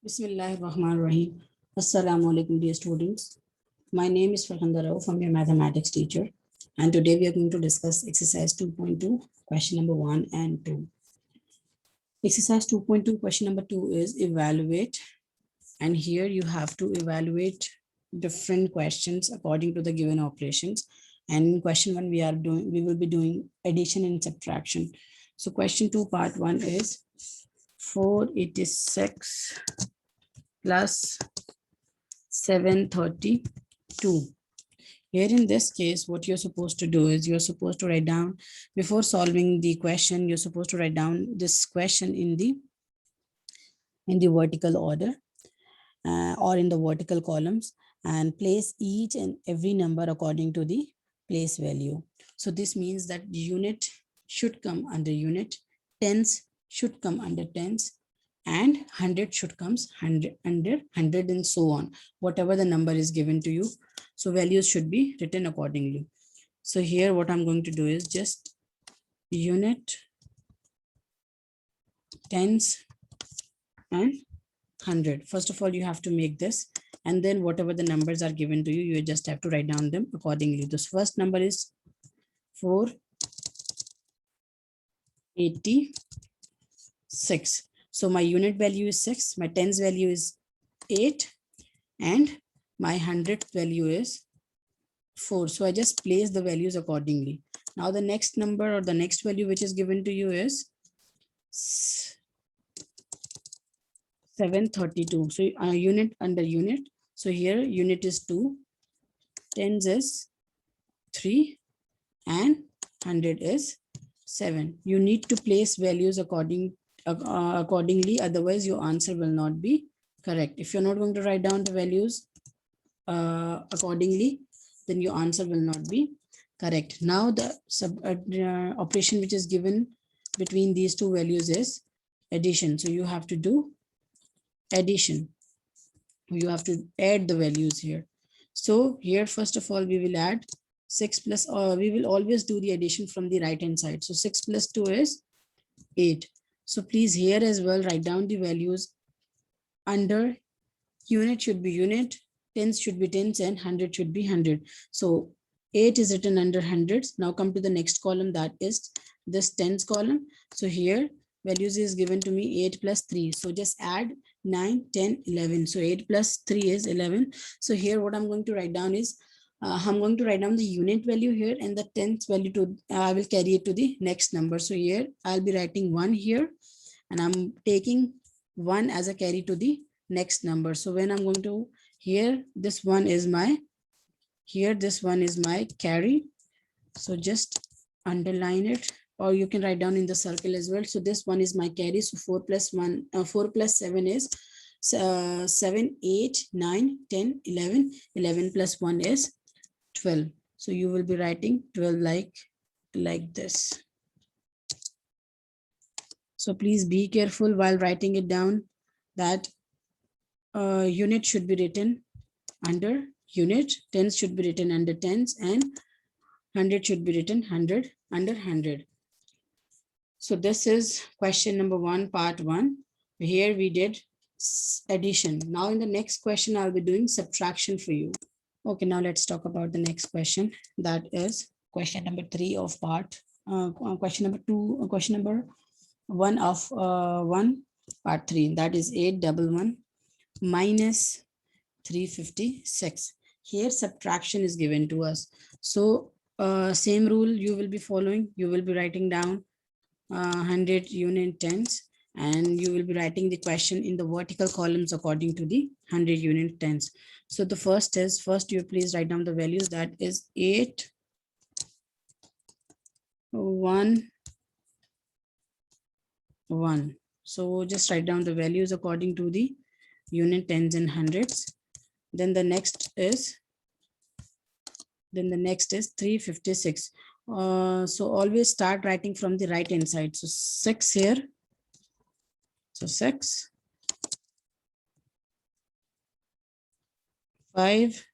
Bismillahirrahmanirrahim. Assalamu alaikum, dear students. My name is Farhanda Rao from your mathematics teacher. And today we are going to discuss exercise 2.2, question number 1 and 2. Exercise 2.2, question number 2 is evaluate. And here you have to evaluate different questions according to the given operations. And in question 1, we will be doing addition and subtraction. So question 2, part 1 is 486 plus 732. Here in this case, what you're supposed to do is you're supposed to write down, before solving the question, you're supposed to write down this question in the vertical order or in the vertical columns, and place each and every number according to the place value. So this means that unit should come under unit, tens should come under tens, and 100 should comes under 100, and so on, whatever the number is given to you. So values should be written accordingly. So here what I'm going to do is just unit, tens, and 100. First of all, you have to make this, and then whatever the numbers are given to you, you just have to write down them accordingly. This first number is 486. So my unit value is 6, my tens value is 8, and my 100th value is 4. So I just place the values accordingly. Now the next number or the next value which is given to you is 732. So unit under unit. So here unit is 2, tens is 3, and 100 is 7. You need to place values accordingly, otherwise your answer will not be correct. If you're not going to write down the values accordingly, then your answer will not be correct. Now the operation which is given between these two values is addition. So you have to do addition. You have to add the values here. So here, first of all, we will add 6 plus, we will always do the addition from the right hand side. So 6 plus 2 is 8. So please here as well write down the values under unit should be unit, tens should be tens, and 100 should be 100. So 8 is written under hundreds. Now come to the next column, that is this tens column. So here values is given to me 8 plus 3. So just add 9, 10, 11. So 8 plus 3 is 11. So here what I'm going to write down is, I'm going to write down the unit value here, and the tenth value to, I will carry it to the next number. So here I'll be writing 1 here, and I'm taking 1 as a carry to the next number. So when I'm going to, here, this one is my, here this one is my carry. So just underline it, or you can write down in the circle as well. So this one is my carry. So 4 plus 7 is 7, 8, 9, 10, 11. 11 plus 1 is 12. So you will be writing 12 like this. So please be careful while writing it down, that unit should be written under unit, tens should be written under tens, and 100 should be written 100 under 100. So this is question number 1, part 1. Here we did addition. Now in the next question, I'll be doing subtraction for you. Okay, now let's talk about the next question. That is question number 3 of part, question number 2, question number 1 of 1, part 3. That is 811 minus 356. Here subtraction is given to us. So same rule you will be following. You will be writing down 100 unit tens, and you will be writing the question in the vertical columns according to the 100 unit tens. So the first is, first you please write down the values, that is 8, 1, 1. So just write down the values according to the unit tens and hundreds. Then the next is 356. So always start writing from the right hand side. So 6 here. So 6, 5,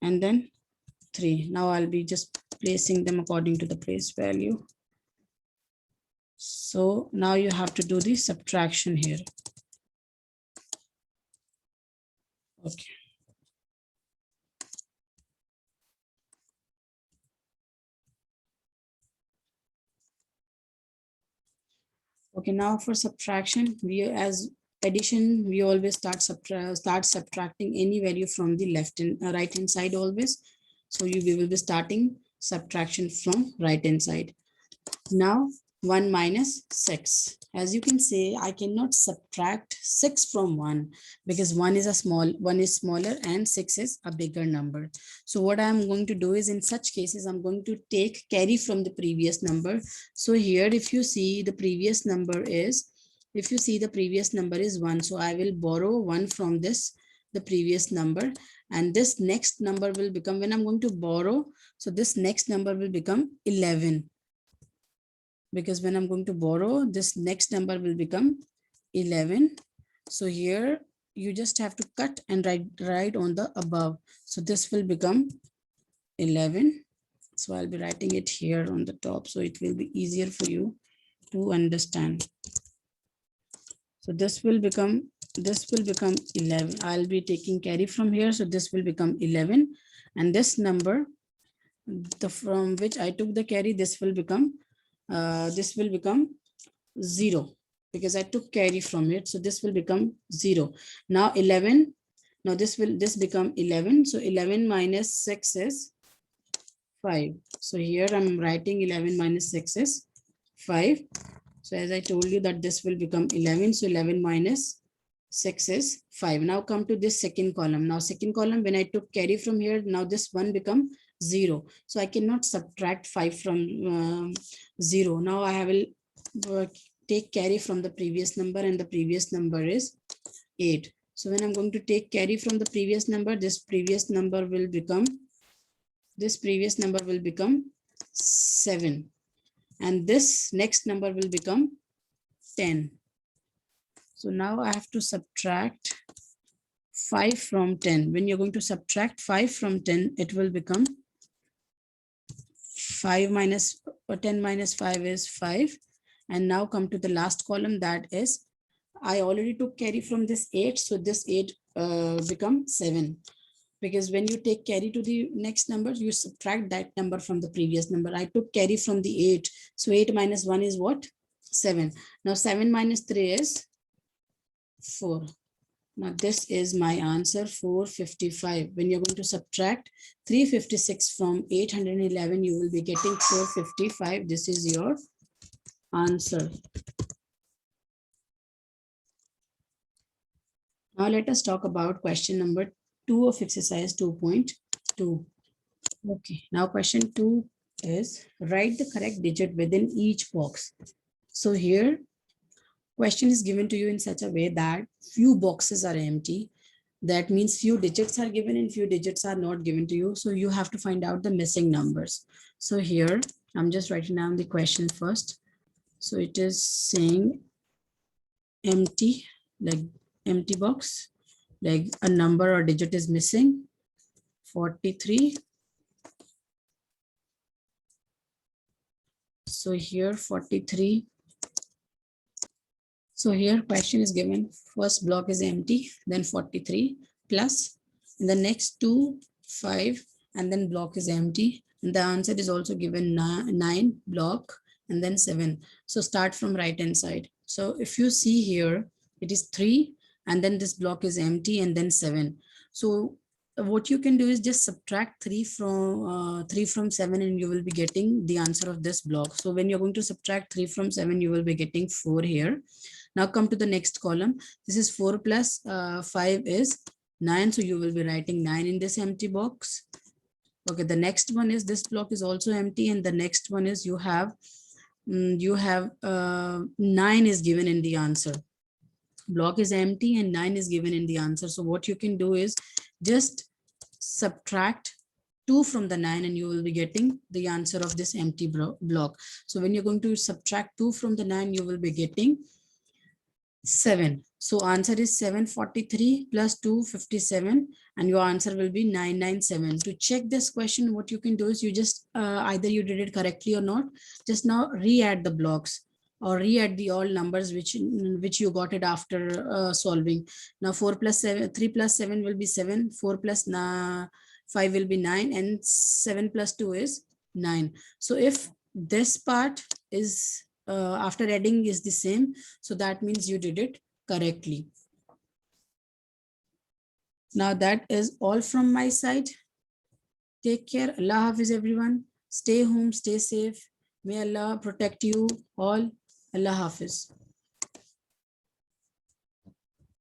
and then 3. Now I'll be just placing them according to the place value. So now you have to do the subtraction here. Okay. Okay, now for subtraction, we as addition, we always start subtracting any value from the left and right hand side always. So we will be starting subtraction from right hand side. Now 1 minus 6. As you can say, I cannot subtract 6 from 1 because 1 is smaller and 6 is a bigger number. So what I'm going to do is, in such cases, I'm going to take carry from the previous number. So here, if you see the previous number is, one. So I will borrow 1 from the previous number, and this next number will become, when I'm going to borrow, so this next number will become 11. Because when I'm going to borrow, this next number will become 11. So here you just have to cut and write on the above. So this will become 11. So I'll be writing it here on the top, so it will be easier for you to understand. So this will become 11. I'll be taking carry from here. So this will become 11. And this number, from which I took the carry, this will become 0 because I took carry from it. So this will become 0. Now 11. Now this become 11. So 11 minus 6 is 5. So here I'm writing 11 minus 6 is 5. So as I told you that this will become 11. So 11 minus 6 is 5. Now come to this second column. Now second column, when I took carry from here, now this one become 0. So I cannot subtract 5 from 0. Now I will take carry from the previous number, and the previous number is 8. So when I'm going to take carry from the previous number, this previous number will become 7. And this next number will become 10. So now I have to subtract 5 from 10. When you're going to subtract 5 from 10, it will become 5 minus 10 minus 5 is 5. And now come to the last column, that is, I already took carry from this 8. So this 8 become 7. Because when you take carry to the next number, you subtract that number from the previous number. I took carry from the 8. So 8 minus 1 is what? 7. Now 7 minus 3 is 4. Now this is my answer, 455. When you're going to subtract 356 from 811, you will be getting 455. This is your answer. Now let us talk about question number 2 of exercise 2.2. Okay, now question 2 is write the correct digit within each box. So here question is given to you in such a way that few boxes are empty. That means few digits are given and few digits are not given to you. So you have to find out the missing numbers. So here I'm just writing down the question first. So it is saying empty, like empty box, like a number or digit is missing, 43. So here 43. So here question is given, first block is empty, then 43 plus, and the next 2, 5, and then block is empty. And the answer is also given 9 block and then 7. So start from right hand side. So if you see here, it is 3 and then this block is empty and then 7. So what you can do is just subtract 3 from 7 and you will be getting the answer of this block. So when you're going to subtract 3 from 7, you will be getting 4 here. Now come to the next column. This is 4 plus 5 is 9. So you will be writing 9 in this empty box. Okay, the next one is this block is also empty, and the next one is you have 9 is given in the answer. Block is empty and 9 is given in the answer. So what you can do is just subtract 2 from the 9 and you will be getting the answer of this empty block. So when you're going to subtract 2 from the 9, you will be getting 7. So answer is 743 plus 257, and your answer will be 997. To check this question, what you can do is you just either you did it correctly or not. Just now re-add the blocks. or re-add the all numbers which you got it after solving. Now 4 plus 7, 3 plus 7 will be 7, 4 plus 5 will be 9, and 7 plus 2 is 9. So if this part is after adding is the same, so that means you did it correctly. Now that is all from my side. Take care. Allah Hafiz everyone. Stay home, stay safe. May Allah protect you all. Allah Hafiz.